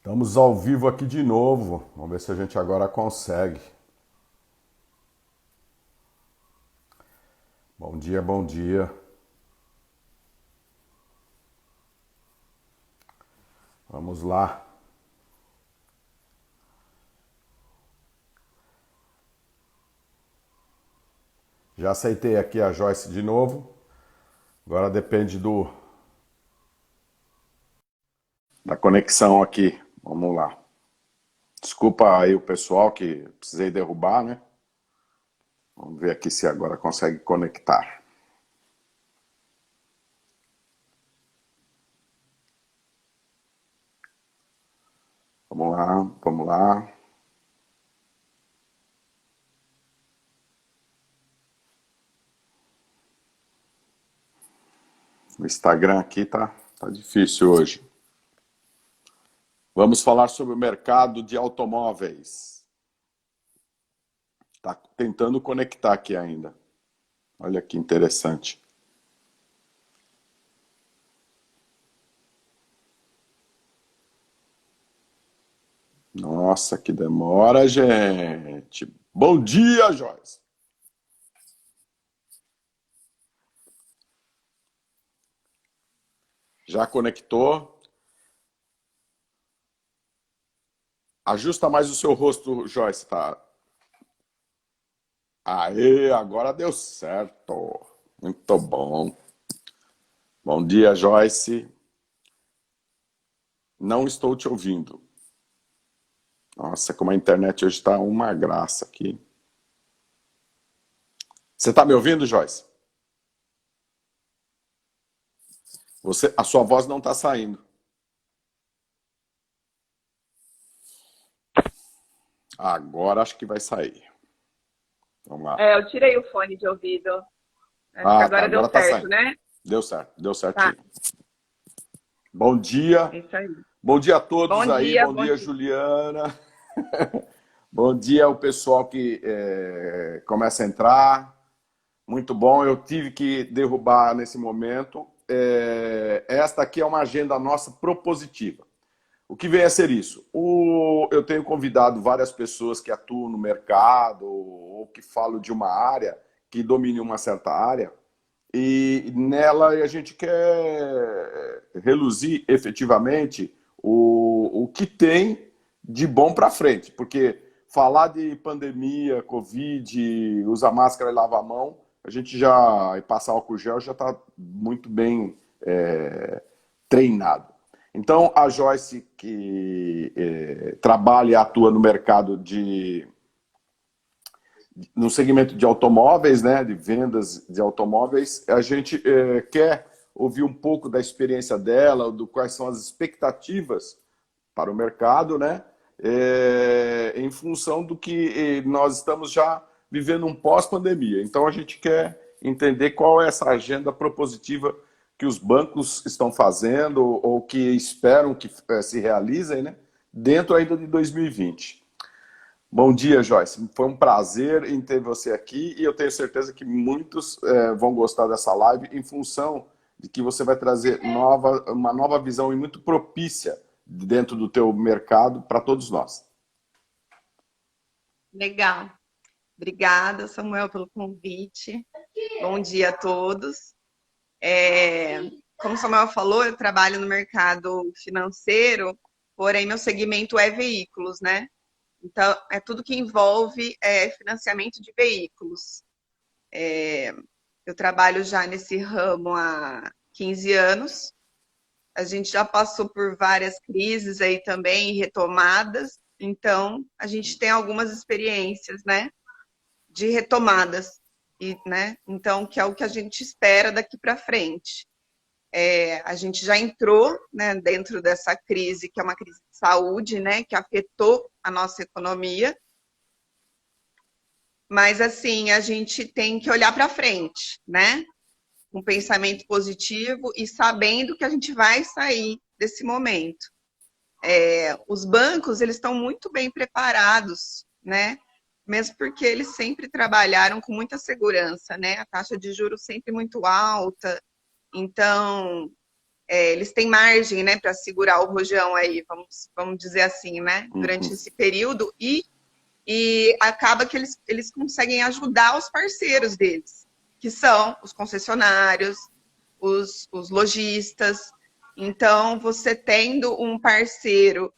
Estamos ao vivo aqui de novo. Vamos ver se a gente agora consegue. Bom dia, bom dia. Vamos lá. Já aceitei aqui a Joyce de novo. Agora depende da conexão aqui. Vamos lá. Desculpa aí o pessoal que precisei derrubar, né? Vamos ver aqui se agora consegue conectar. Vamos lá, vamos lá. O Instagram aqui tá difícil hoje. Vamos falar sobre o mercado de automóveis. Tá tentando conectar aqui ainda. Olha que interessante. Nossa, que demora, gente. Bom dia, Joyce. Já conectou? Ajusta mais o seu rosto, Joyce, tá? Aê, agora deu certo. Muito bom. Bom dia, Joyce. Não estou te ouvindo. Nossa, como a internet hoje está uma graça aqui. Você está me ouvindo, Joyce? A sua voz não está saindo. Agora acho que vai sair. Vamos lá. Eu tirei o fone de ouvido. Acho que Ah, tá. agora deu Agora está certo, saindo. né? Deu Tá, certinho. Bom dia. é isso aí. Bom dia a todos Bom aí. dia, Bom bom dia, dia. Juliana. Bom dia ao pessoal que começa a entrar. Muito bom. Eu tive que derrubar nesse momento. Esta aqui é uma agenda nossa propositiva. O que vem a ser isso? Eu tenho convidado várias pessoas que atuam no mercado ou que falam de uma área, que dominem uma certa área, e nela a gente quer reluzir efetivamente o que tem de bom para frente, porque falar de pandemia, Covid, usar máscara e lavar a mão, a gente já, e passar álcool gel, já está muito bem treinado. Então, a Joyce, que trabalha e atua no mercado no segmento de automóveis, né, de vendas de automóveis, a gente quer ouvir um pouco da experiência dela, do quais são as expectativas para o mercado, né, em função do que nós estamos já vivendo um pós-pandemia. Então, a gente quer entender qual é essa agenda propositiva que os bancos estão fazendo ou que esperam que se realizem, né, dentro ainda de 2020. Bom dia, Joyce. Foi um prazer em ter você aqui e eu tenho certeza que muitos vão gostar dessa live em função de que você vai trazer uma nova visão e muito propícia dentro do teu mercado para todos nós. Legal. Obrigada, Samuel, pelo convite. Bom dia a todos. Como o Samuel falou, eu trabalho no mercado financeiro, porém meu segmento é veículos, né? Então, é tudo que envolve financiamento de veículos. Eu trabalho já nesse ramo há 15 anos. A gente já passou por várias crises aí também, retomadas. Então, a gente tem algumas experiências, né, de retomadas. E, né, então, que é o que a gente espera daqui para frente. A gente já entrou, né, dentro dessa crise, que é uma crise de saúde, né, que afetou a nossa economia. Mas, assim, a gente tem que olhar para frente, né? Com pensamento positivo e sabendo que a gente vai sair desse momento. Os bancos, eles estão muito bem preparados, né? Mesmo porque eles sempre trabalharam com muita segurança, né? A taxa de juros sempre muito alta. Então, eles têm margem, né, para segurar o rojão aí, vamos dizer assim, né, durante esse período, e acaba que eles conseguem ajudar os parceiros deles, que são os concessionários, os lojistas. Então, você tendo um parceiro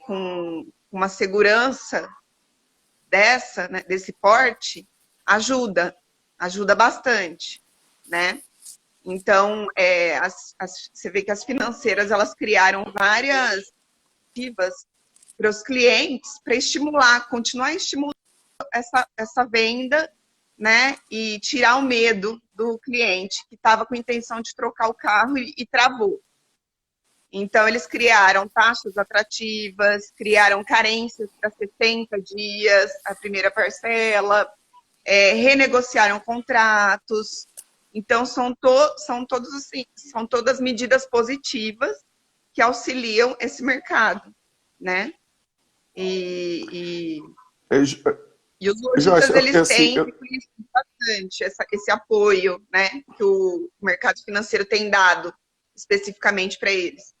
com uma segurança dessa, né, desse porte, ajuda bastante, né? Então, você vê que as financeiras, elas criaram várias ativas para os clientes, para estimular, continuar estimulando essa venda, né? E tirar o medo do cliente que estava com a intenção de trocar o carro e travou. Então, eles criaram taxas atrativas, criaram carências para 70 dias, a primeira parcela, renegociaram contratos. Então, são todas medidas positivas que auxiliam esse mercado, né? E os lojistas, Joyce, eles assim, têm reconhecido bastante esse apoio, né, que o mercado financeiro tem dado especificamente para eles.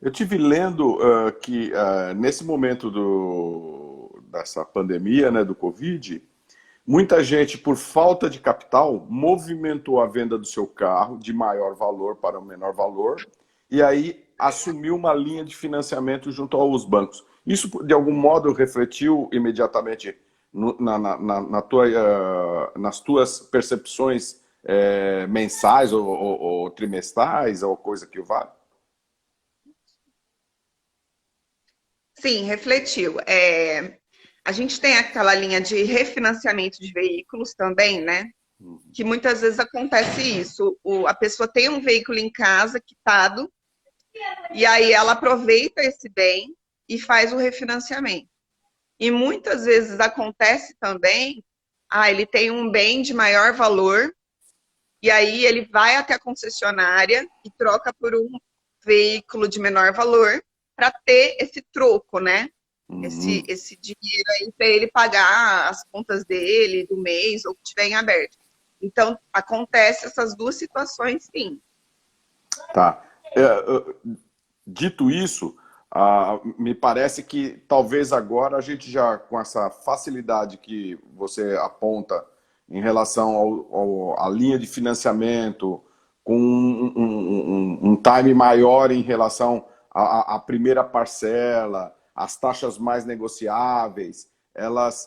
eu tive lendo que nesse momento dessa pandemia, né, do Covid, muita gente, por falta de capital, movimentou a venda do seu carro de maior valor para o menor valor e aí assumiu uma linha de financiamento junto aos bancos. Isso, de algum modo, refletiu imediatamente nas tuas percepções mensais ou trimestrais ou coisa que vale? Sim, refletiu. A gente tem aquela linha de refinanciamento de veículos também, né? Que muitas vezes acontece isso. A pessoa tem um veículo em casa quitado, e aí ela aproveita esse bem e faz o refinanciamento. E muitas vezes acontece também, ele tem um bem de maior valor, e aí ele vai até a concessionária e troca por um veículo de menor valor para ter esse troco, né? Esse dinheiro aí para ele pagar as contas dele do mês ou que tiver em aberto. Então, acontece essas duas situações, sim. Tá. Dito isso, me parece que talvez agora a gente já, com essa facilidade que você aponta em relação à linha de financiamento, com um time maior em relação à primeira parcela, as taxas mais negociáveis, elas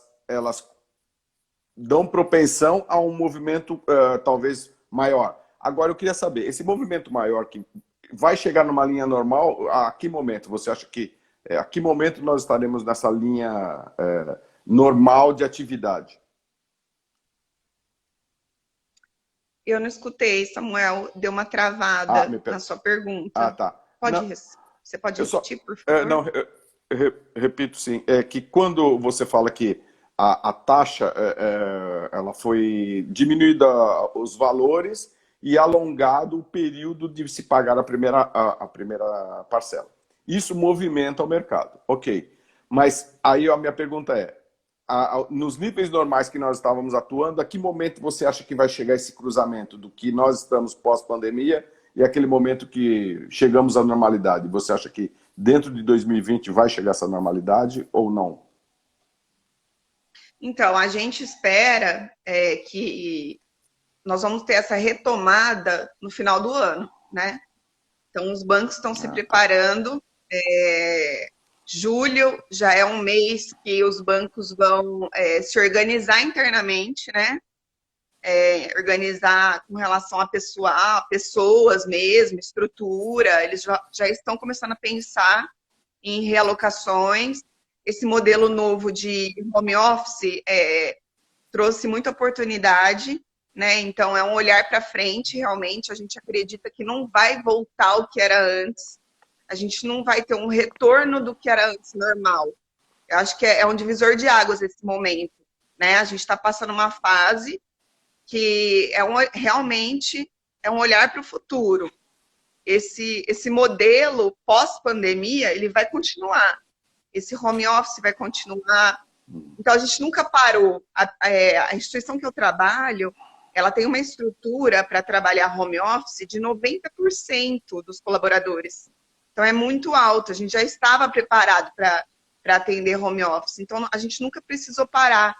dão propensão a um movimento talvez maior. Agora, eu queria saber, esse movimento maior que vai chegar numa linha normal, a que momento? Você acha que, a que momento nós estaremos nessa linha normal de atividade? Eu não escutei, Samuel, deu uma travada na sua pergunta. Tá. Você pode repetir, por favor? Não, repito sim. É que quando você fala que a taxa ela foi diminuída os valores e alongado o período de se pagar a primeira parcela. Isso movimenta o mercado, ok. Mas aí a minha pergunta nos níveis normais que nós estávamos atuando, a que momento você acha que vai chegar esse cruzamento do que nós estamos pós-pandemia e aquele momento que chegamos à normalidade? Você acha que dentro de 2020 vai chegar essa normalidade ou não? Então, a gente espera que nós vamos ter essa retomada no final do ano, né? Então, os bancos estão se preparando. Julho já é um mês que os bancos vão se organizar internamente, né? Organizar com relação a pessoas mesmo, estrutura. Eles já estão começando a pensar em realocações. Esse modelo novo de home office trouxe muita oportunidade, né? Então, é um olhar para frente, realmente. A gente acredita que não vai voltar ao que era antes. A gente não vai ter um retorno do que era antes, normal. Eu acho que é um divisor de águas esse momento, né? A gente está passando uma fase que realmente é um olhar para o futuro. Esse modelo pós-pandemia, ele vai continuar. Esse home office vai continuar. Então, a gente nunca parou. A instituição que eu trabalho, ela tem uma estrutura para trabalhar home office de 90% dos colaboradores. Então, é muito alto. A gente já estava preparado para atender home office. Então, a gente nunca precisou parar.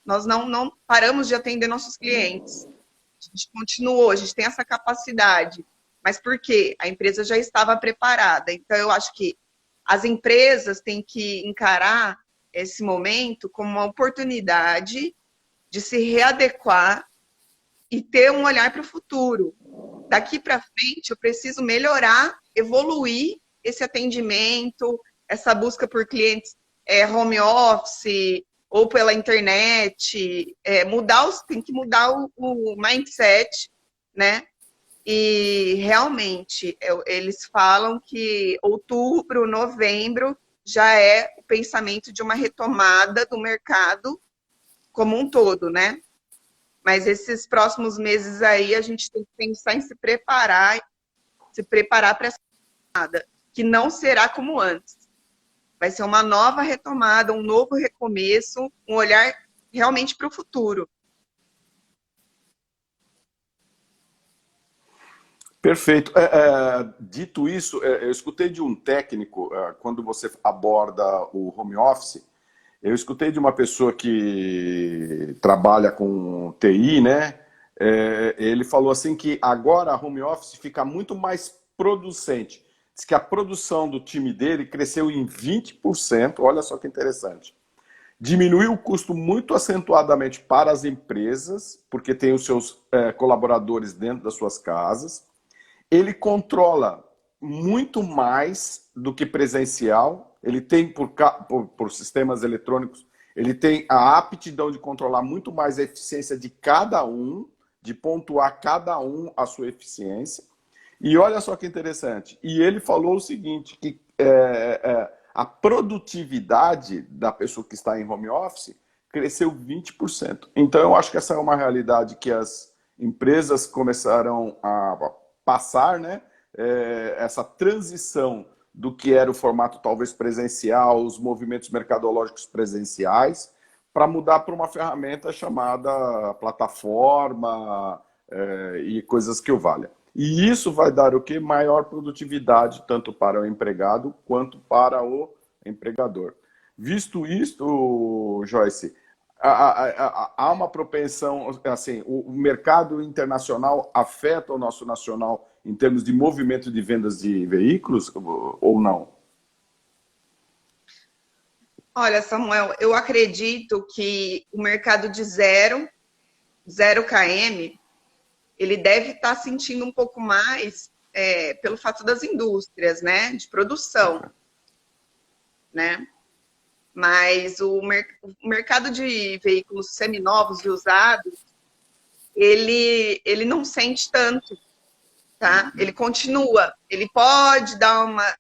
Nós não paramos de atender nossos clientes. A gente continuou, a gente tem essa capacidade. Mas por quê? A empresa já estava preparada. Então, eu acho que as empresas têm que encarar esse momento como uma oportunidade de se readequar e ter um olhar para o futuro. Daqui para frente, eu preciso melhorar, evoluir esse atendimento, essa busca por clientes home office ou pela internet, tem que mudar o mindset, né? E realmente, eles falam que outubro, novembro já é o pensamento de uma retomada do mercado como um todo, né? Mas esses próximos meses aí a gente tem que pensar em se preparar para essa retomada, que não será como antes. Vai ser uma nova retomada, um novo recomeço, um olhar realmente para o futuro. Perfeito. Dito isso, eu escutei de um técnico, quando você aborda o home office, eu escutei de uma pessoa que trabalha com TI, né? Ele falou assim que agora a home office fica muito mais producente. Diz que a produção do time dele cresceu em 20%, olha só que interessante. Diminuiu o custo muito acentuadamente para as empresas, porque tem os seus colaboradores dentro das suas casas. Ele controla muito mais do que presencial. Ele tem, por sistemas eletrônicos, ele tem a aptidão de controlar muito mais a eficiência de cada um, de pontuar cada um a sua eficiência. E olha só que interessante. E ele falou o seguinte, que a produtividade da pessoa que está em home office cresceu 20%. Então, eu acho que essa é uma realidade que as empresas começaram a passar, né? Essa transição do que era o formato talvez presencial, os movimentos mercadológicos presenciais, para mudar para uma ferramenta chamada plataforma e coisas que o valha. E isso vai dar o quê? Maior produtividade, tanto para o empregado quanto para o empregador. Visto isto, Joyce, há uma propensão, assim, o mercado internacional afeta o nosso nacional em termos de movimento de vendas de veículos ou não? Olha, Samuel, eu acredito que o mercado de zero km, ele deve estar sentindo um pouco mais pelo fato das indústrias, né, de produção, né? Mas o mercado de veículos seminovos e usados, ele não sente tanto, tá? Ele continua, ele pode dar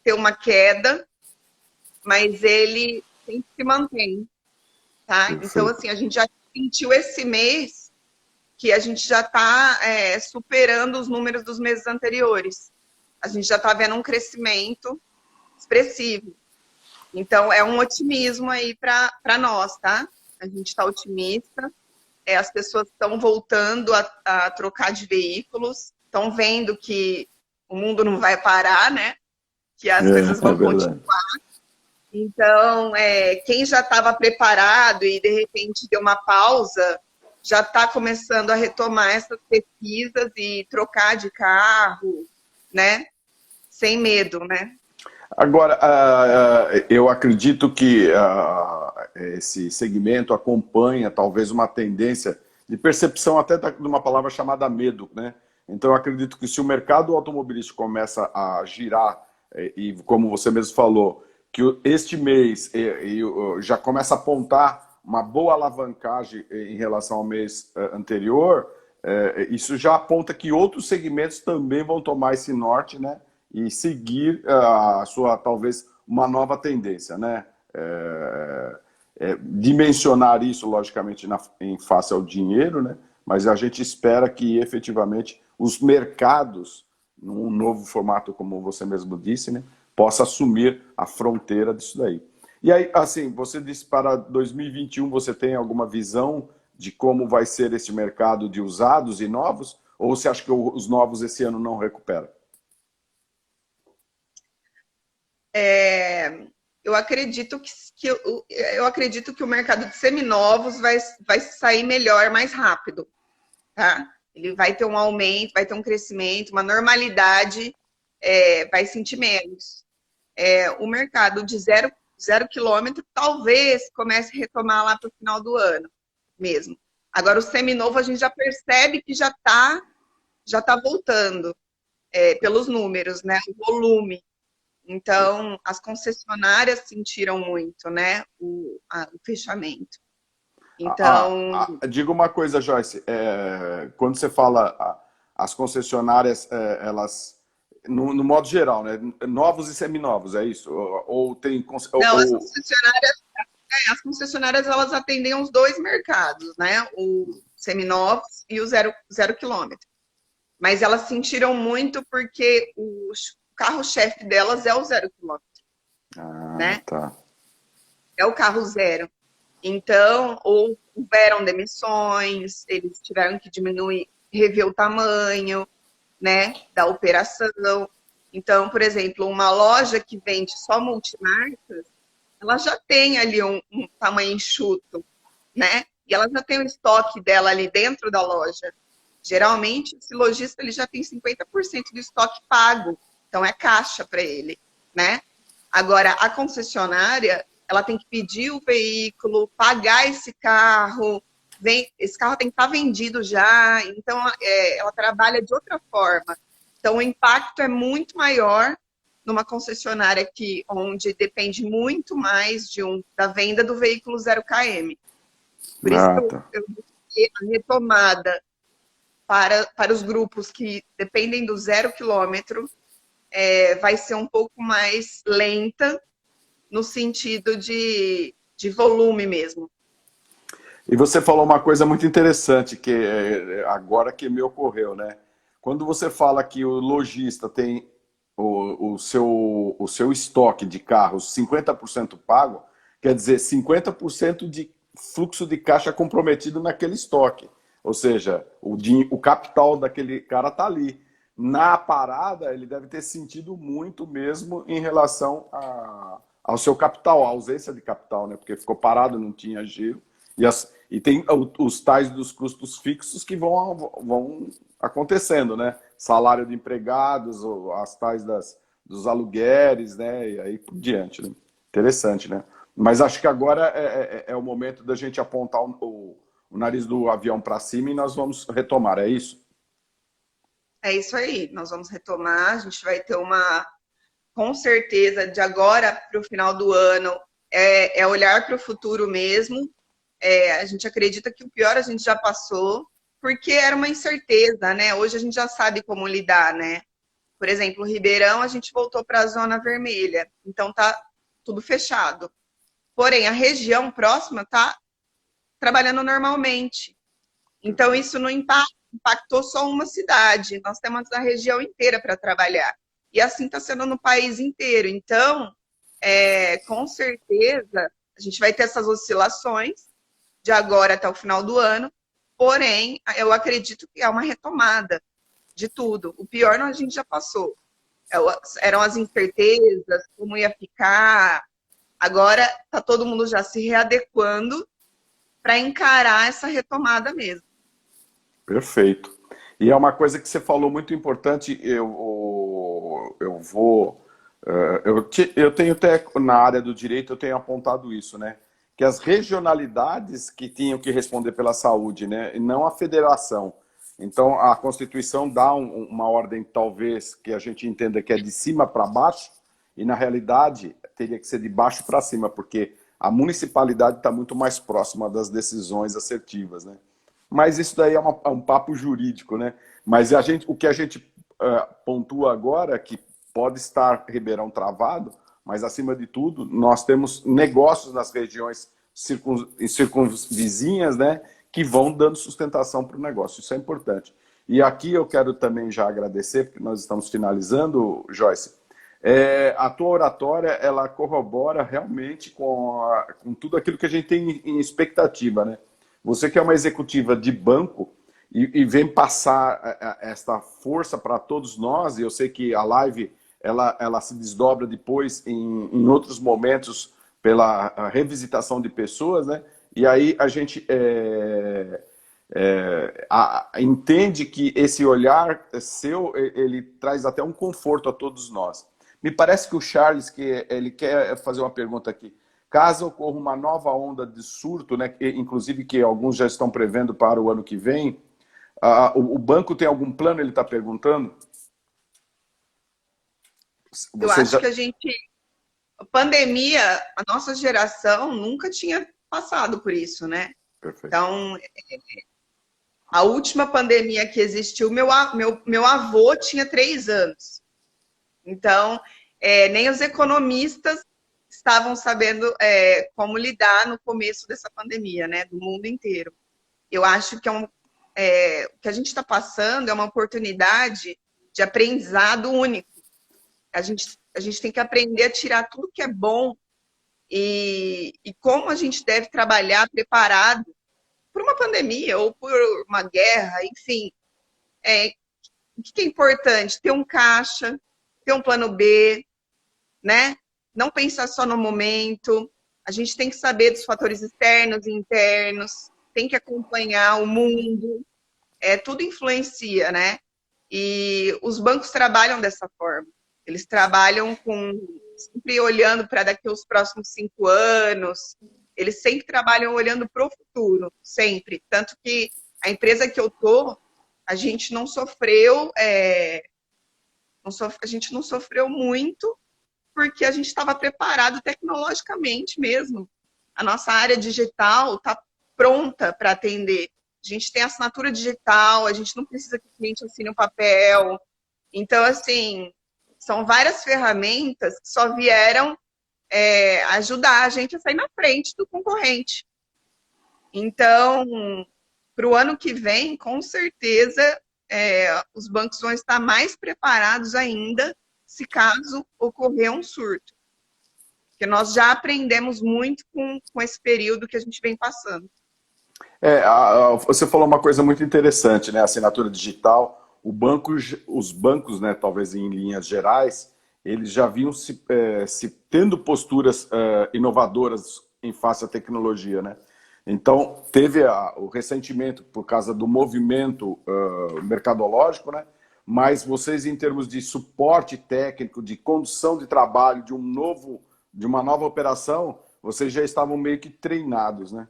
ter uma queda, mas ele sempre se mantém, tá? Perfeito. Então, assim, a gente já sentiu esse mês que a gente já está superando os números dos meses anteriores. A gente já está vendo um crescimento expressivo. Então, é um otimismo aí para nós, tá? A gente está otimista. As pessoas estão voltando a trocar de veículos, estão vendo que o mundo não vai parar, né? Que as coisas vão continuar. Então, quem já estava preparado e, de repente, deu uma pausa, já está começando a retomar essas pesquisas e trocar de carro, né? Sem medo, né? Agora, eu acredito que esse segmento acompanha talvez uma tendência de percepção até de uma palavra chamada medo, né? Então, eu acredito que se o mercado automobilístico começa a girar, e como você mesmo falou, que este mês já começa a apontar uma boa alavancagem em relação ao mês anterior, isso já aponta que outros segmentos também vão tomar esse norte, né? E seguir a sua, talvez, uma nova tendência, né? Dimensionar isso, logicamente, em face ao dinheiro, né? Mas a gente espera que, efetivamente, os mercados, num novo formato, como você mesmo disse, né? Possa assumir a fronteira disso daí. E aí, assim, você disse para 2021, você tem alguma visão de como vai ser esse mercado de usados e novos? Ou você acha que os novos esse ano não recuperam? É, eu acredito que o mercado de seminovos vai sair melhor, mais rápido, tá? Ele vai ter um aumento, vai ter um crescimento, uma normalidade, vai sentir menos. O mercado de zero quilômetro talvez comece a retomar lá para o final do ano mesmo. Agora, o seminovo a gente já percebe que já tá voltando, pelos números, né? O volume. Então, as concessionárias sentiram muito, né? O fechamento. Então, Diga uma coisa, Joyce. Quando você fala as concessionárias, elas, no modo geral, né? Novos e seminovos, é isso? Ou tem. não, as concessionárias elas atendem os dois mercados, né? O seminovos e o zero quilômetro. Mas elas sentiram muito porque o carro-chefe delas é o zero quilômetro, né? Tá. É o carro zero. Então, houveram demissões, eles tiveram que diminuir, rever o tamanho, né, da operação. Então, por exemplo, uma loja que vende só multimarcas, ela já tem ali um tamanho enxuto, né? E ela já tem o estoque dela ali dentro da loja. Geralmente, esse lojista ele já tem 50% do estoque pago. Então, é caixa para ele, né? Agora, a concessionária, ela tem que pedir o veículo, pagar esse carro, esse carro tem que estar vendido já, então ela trabalha de outra forma. Então, o impacto é muito maior numa concessionária onde depende muito mais da venda do veículo 0 km. Por isso que Tá. eu a retomada para os grupos que dependem do 0 km vai ser um pouco mais lenta no sentido de volume mesmo. E você falou uma coisa muito interessante, que agora que me ocorreu, né? Quando você fala que o lojista tem o seu estoque de carros 50% pago, quer dizer, 50% de fluxo de caixa comprometido naquele estoque. Ou seja, o capital daquele cara está ali. Na parada, ele deve ter sentido muito mesmo em relação ao seu capital, a ausência de capital, né? Porque ficou parado, não tinha giro. E tem os tais dos custos fixos que vão acontecendo, né? Salário de empregados, as tais dos aluguéis, né? E aí por diante, né? Interessante, né? Mas acho que agora é o momento da gente apontar o nariz do avião para cima e nós vamos retomar, é isso? É isso aí, nós vamos retomar, a gente vai ter com certeza, de agora para o final do ano, olhar para o futuro mesmo. A gente acredita que o pior a gente já passou, porque era uma incerteza, né? Hoje a gente já sabe como lidar, né? Por exemplo, o Ribeirão, a gente voltou para a zona vermelha, então tá tudo fechado. Porém, a região próxima tá trabalhando normalmente. Então, isso não impactou só uma cidade. Nós temos a região inteira para trabalhar. E assim está sendo no país inteiro. Então, com certeza, a gente vai ter essas oscilações de agora até o final do ano. Porém, eu acredito que é uma retomada de tudo. O pior a gente já passou. Eram as incertezas, como ia ficar. Agora está todo mundo já se readequando para encarar essa retomada mesmo. Perfeito. E é uma coisa que você falou muito importante, eu vou. Eu tenho até na área do direito, eu tenho apontado isso, né? Que as regionalidades que tinham que responder pela saúde, né? E não a federação. Então, a Constituição dá uma ordem, talvez, que a gente entenda que é de cima para baixo, e na realidade teria que ser de baixo para cima, porque a municipalidade está muito mais próxima das decisões assertivas, né? Mas isso daí é um papo jurídico, né? Mas o que a gente pontua agora, que pode estar Ribeirão travado, mas acima de tudo, nós temos negócios nas regiões circunvizinhas, né? Que vão dando sustentação para o negócio. Isso é importante. E aqui eu quero também já agradecer, porque nós estamos finalizando, Joyce. A tua oratória, ela corrobora realmente com tudo aquilo que a gente tem em expectativa, né? Você que é uma executiva de banco e vem passar esta força para todos nós, e eu sei que a live ela se desdobra depois em outros momentos pela revisitação de pessoas, né? E aí a gente entende que esse olhar seu, ele traz até um conforto a todos nós. Me parece que o Charles, que ele quer fazer uma pergunta aqui. Caso ocorra uma nova onda de surto, né, inclusive que alguns já estão prevendo para o ano que vem, o banco tem algum plano, ele está perguntando? Eu Você acho já... que a pandemia, a nossa geração nunca tinha passado por isso, né? Perfeito. Então, a última pandemia que existiu, meu avô tinha 3 anos. Então, nem os economistas estavam sabendo como lidar no começo dessa pandemia, né? Do mundo inteiro. Eu acho que o que a gente está passando é uma oportunidade de aprendizado único. A gente tem que aprender a tirar tudo que é bom e como a gente deve trabalhar preparado por uma pandemia ou por uma guerra, enfim. O que é importante? Ter um caixa, ter um plano B, né? Não pensar só no momento. A gente tem que saber dos fatores externos e internos, tem que acompanhar o mundo. Tudo influencia, né? E os bancos trabalham dessa forma. Eles trabalham sempre olhando para daqui aos próximos 5 anos. Eles sempre trabalham olhando para o futuro, sempre. Tanto que a empresa que eu tô, a gente não sofreu, a gente não sofreu muito, porque a gente estava preparado tecnologicamente mesmo. A nossa área digital está pronta para atender. A gente tem assinatura digital, a gente não precisa que o cliente assine um papel. Então, assim, são várias ferramentas que só vieram ajudar a gente a sair na frente do concorrente. Então, para o ano que vem, com certeza, os bancos vão estar mais preparados ainda se caso ocorrer um surto. Porque nós já aprendemos muito com esse período que a gente vem passando. Você falou uma coisa muito interessante, né? A assinatura digital. Os bancos, né, talvez em linhas gerais, eles já vinham se tendo posturas inovadoras em face à tecnologia, né? Então, teve o ressentimento por causa do movimento mercadológico, né? Mas vocês, em termos de suporte técnico, de condução de trabalho, de uma nova operação, vocês já estavam meio que treinados, né?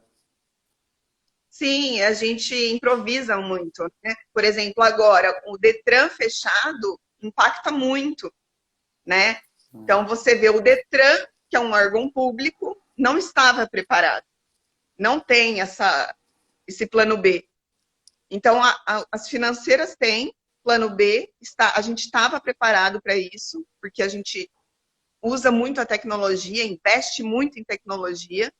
Sim, a gente improvisa muito, né? Por exemplo, agora, o Detran fechado impacta muito, né? Então, você vê o Detran, que é um órgão público, não estava preparado. Não tem esse plano B. Então, as financeiras têm plano B, a gente estava preparado para isso, porque a gente usa muito a tecnologia, investe muito em tecnologia,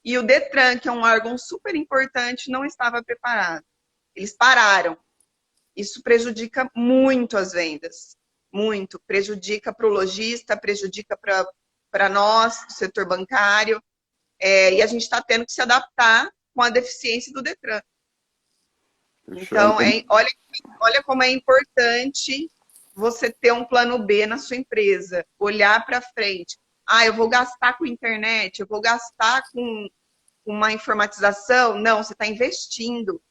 e o Detran, que é um órgão super importante, não estava preparado. Eles pararam. Isso prejudica muito as vendas. Muito. Prejudica para o lojista, prejudica para nós, do setor bancário. E a gente está tendo que se adaptar com a deficiência do Detran. Então, olha como é importante você ter um plano B na sua empresa, olhar para frente. Eu vou gastar com internet, eu vou gastar com uma informatização. Não, você está investindo.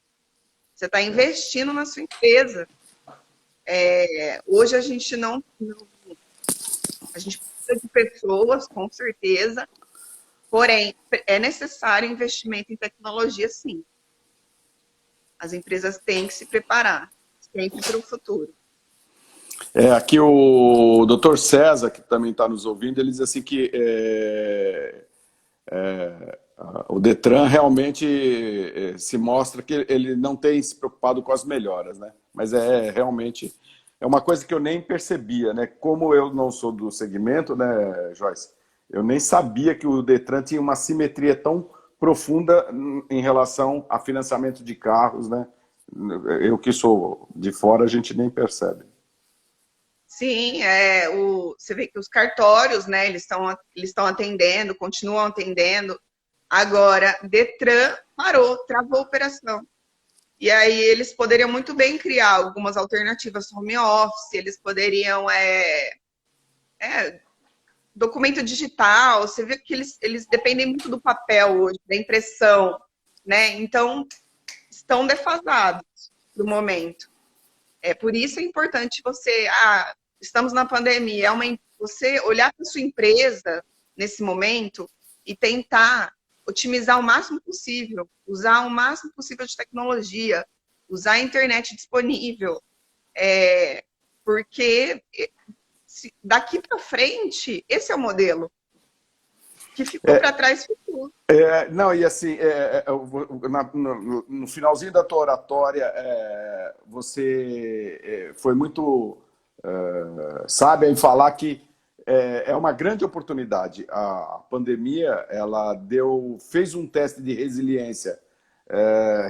Você está investindo na sua empresa. Hoje a gente a gente precisa de pessoas, com certeza, porém, é necessário investimento em tecnologia, sim. As empresas têm que se preparar, sempre para o futuro. Aqui o Dr. César, que também está nos ouvindo, ele diz assim que o Detran realmente se mostra que ele não tem se preocupado com as melhoras, né? Mas realmente uma coisa que eu nem percebia, né? Como eu não sou do segmento, né, Joyce? Eu nem sabia que o Detran tinha uma simetria tão profunda em relação a financiamento de carros, né? Eu que sou de fora, a gente nem percebe. Sim, você vê que os cartórios, né, eles estão atendendo, continuam atendendo. Agora, Detran parou, travou a operação. E aí eles poderiam muito bem criar algumas alternativas home office, eles poderiam documento digital, você vê que eles dependem muito do papel hoje, da impressão, né? Então, estão defasados no momento. Por isso é importante você, estamos na pandemia, você olhar para sua empresa nesse momento e tentar otimizar o máximo possível, usar o máximo possível de tecnologia, usar a internet disponível, porque daqui para frente, esse é o modelo. Que ficou para trás, ficou. Não, e assim, no finalzinho da tua oratória, você foi muito sábia em falar que é uma grande oportunidade. A pandemia, ela fez um teste de resiliência.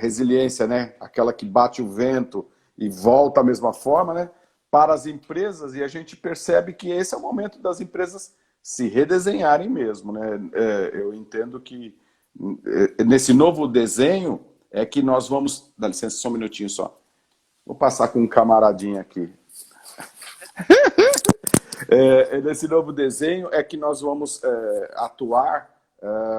Resiliência, né? Aquela que bate o vento e volta da mesma forma, né? Para as empresas, e a gente percebe que esse é o momento das empresas se redesenharem mesmo, né? Eu entendo que nesse novo desenho é que nós vamos... Dá licença, só um minutinho só. Vou passar com um camaradinho aqui. Nesse novo desenho é que nós vamos atuar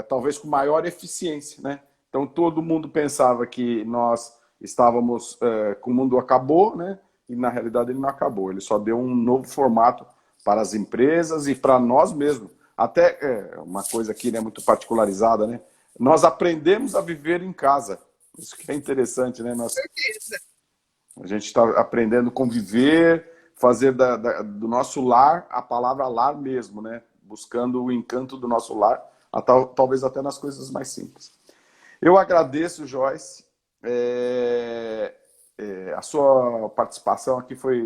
talvez com maior eficiência, né? Então todo mundo pensava que nós estávamos que o mundo acabou, né? E na realidade ele não acabou, ele só deu um novo formato para as empresas e para nós mesmos. Até uma coisa aqui, né, muito particularizada, né? Nós aprendemos a viver em casa. Isso que é interessante, né? A gente está aprendendo a conviver, fazer do nosso lar a palavra lar mesmo, né? Buscando o encanto do nosso lar, talvez até nas coisas mais simples. Eu agradeço, Joyce. A sua participação aqui foi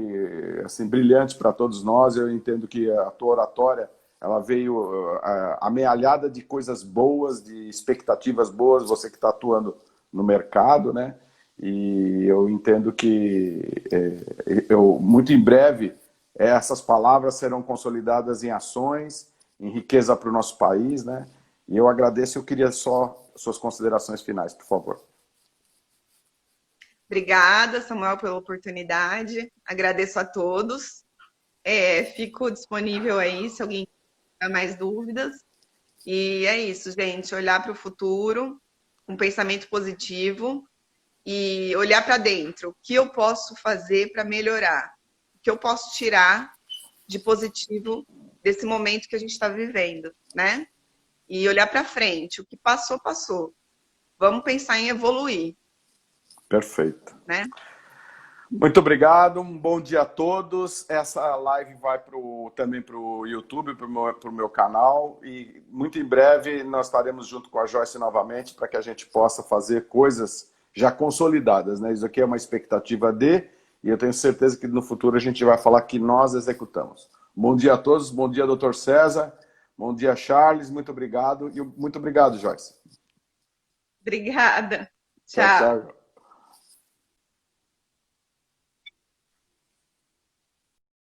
assim, brilhante para todos nós. Eu entendo que a tua oratória ela veio amealhada de coisas boas, de expectativas boas, você que está atuando no mercado, né? E eu entendo que muito em breve essas palavras serão consolidadas em ações, em riqueza para o nosso país, né? E eu agradeço, eu queria só suas considerações finais, por favor. Obrigada, Samuel, pela oportunidade. Agradeço a todos. Fico disponível aí se alguém tiver mais dúvidas. E é isso, gente. Olhar para o futuro, um pensamento positivo e olhar para dentro. O que eu posso fazer para melhorar? O que eu posso tirar de positivo desse momento que a gente está vivendo, né? E olhar para frente. O que passou, passou. Vamos pensar em evoluir. Perfeito. Né? Muito obrigado, um bom dia a todos. Essa live vai também para o YouTube, para o meu canal. E muito em breve nós estaremos junto com a Joyce novamente para que a gente possa fazer coisas já consolidadas, né? Isso aqui é uma expectativa e eu tenho certeza que no futuro a gente vai falar que nós executamos. Bom dia a todos, bom dia, Dr. César, bom dia, Charles, muito obrigado. E muito obrigado, Joyce. Obrigada. Tchau, tchau.